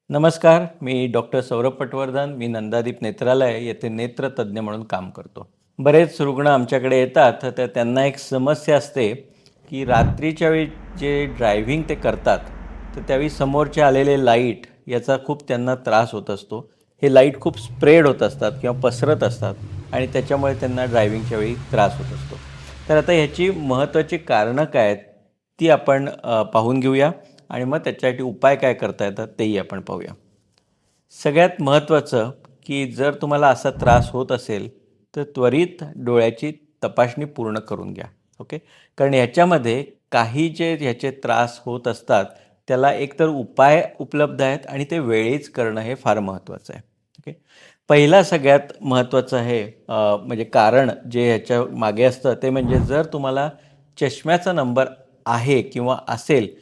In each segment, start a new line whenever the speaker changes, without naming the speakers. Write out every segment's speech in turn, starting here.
नमस्कार, मी डॉक्टर सौरभ पटवर्धन. मी नंदादीप नेत्रालय येथे नेत्रतज्ञ म्हणून काम करतो. बरेच रुग्ण आमच्याकडे येतात तर त्यांना एक समस्या असते की रात्रीच्या वेळी जे ड्रायव्हिंग ते करतात तर त्यावेळी समोरचे आलेले लाईट याचा खूप त्यांना त्रास होत असतो. हे लाईट खूप स्प्रेड होत असतात किंवा पसरत असतात आणि त्याच्यामुळे त्यांना ड्रायव्हिंगच्या वेळी त्रास होत असतो. तर आता ह्याची महत्त्वाची कारणं काय आहेत ती आपण पाहून घेऊया आणि मग त्याच्यासाठी उपाय काय करता येतात तेही आपण पाहूया. सगळ्यात महत्त्वाचं की जर तुम्हाला असा त्रास होत असेल तर त्वरित डोळ्याची तपासणी पूर्ण करून घ्या. ओके. कारण ह्याच्यामध्ये काही जे ह्याचे त्रास होत असतात त्याला एकतर उपाय उपलब्ध आहेत आणि ते वेळीच करणं हे फार महत्त्वाचं आहे. ओके. पहिला सगळ्यात महत्त्वाचं आहे म्हणजे कारण जे ह्याच्या मागे असतं ते म्हणजे जर तुम्हाला चष्म्याचा नंबर आहे किंवा असेल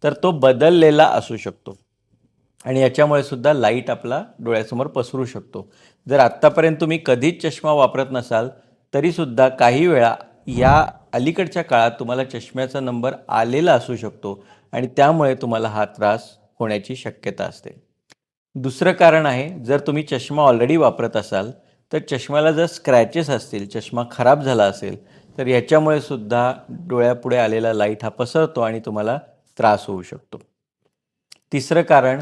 तर तो बदललेला असू शकतो आणि याच्यामुळे सुद्धा लाईट आपला डोळ्यासमोर पसरू शकतो. जर आत्तापर्यंत तुम्ही कधीच चष्मा वापरत नसाल तरीसुद्धा काही वेळा या अलीकडच्या काळात तुम्हाला चष्म्याचा नंबर आलेला असू शकतो आणि त्यामुळे तुम्हाला हा त्रास होण्याची शक्यता असते. दुसरं कारण आहे, जर तुम्ही चष्मा ऑलरेडी वापरत असाल तर चष्म्याला जर स्क्रॅचेस असतील, चष्मा खराब झाला असेल तर याच्यामुळे सुद्धा डोळ्यापुढे आलेला लाईट हा पसरतो आणि तुम्हाला त्रास होऊ शकतो. तिसरं कारण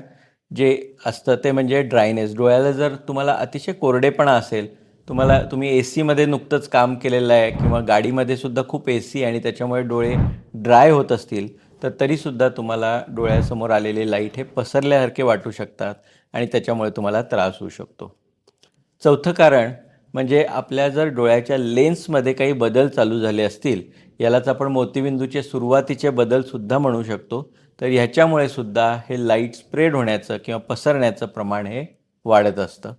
जे असतं ते म्हणजे ड्रायनेस. डोळ्याला जर तुम्हाला अतिशय कोरडेपणा असेल, तुम्ही एसीमध्ये नुकतंच काम केलेलं आहे किंवा गाडीमध्ये सुद्धा खूप एसी आणि त्याच्यामुळे डोळे ड्राय होत असतील तर तरीसुद्धा तुम्हाला डोळ्यासमोर आलेले लाईट हे पसरल्यासारखे वाटू शकतात आणि त्याच्यामुळे तुम्हाला त्रास होऊ शकतो. चौथं कारण म्हणजे आपल्या जर डोळ्याच्या लेन्समध्ये काही बदल चालू झाले असतील, यालाच आपण मोतीबिंदूचे सुरुवातीचे बदलसुद्धा म्हणू शकतो, तर ह्याच्यामुळे सुद्धा हे लाईट स्प्रेड होण्याचं किंवा पसरण्याचं प्रमाण हे वाढत असतं.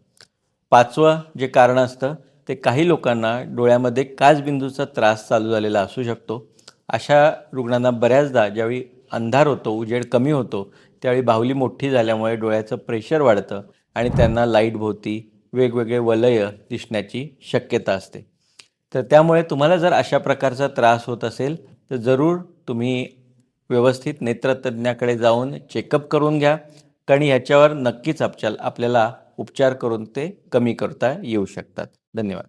पाचवं जे कारण असतं ते काही लोकांना डोळ्यामध्ये काचबिंदूचा त्रास चालू झालेला असू शकतो. अशा रुग्णांना बऱ्याचदा ज्यावेळी अंधार होतो, उजेड कमी होतो, त्यावेळी बाहुली मोठी झाल्यामुळे डोळ्याचं प्रेशर वाढतं आणि त्यांना लाईटभोवती वेगवेगळे वलय दिसण्याची शक्यता असते. तर त्यामुळे तुम्हाला जर अशा प्रकारचा त्रास होत असेल तर जरूर तुम्ही व्यवस्थित नेत्रतज्ञाकडे जाऊन चेकअप करून घ्या. कारण ह्याच्यावर नक्कीच आपल्याला उपचार करून ते कमी करता येऊ शकतात. धन्यवाद.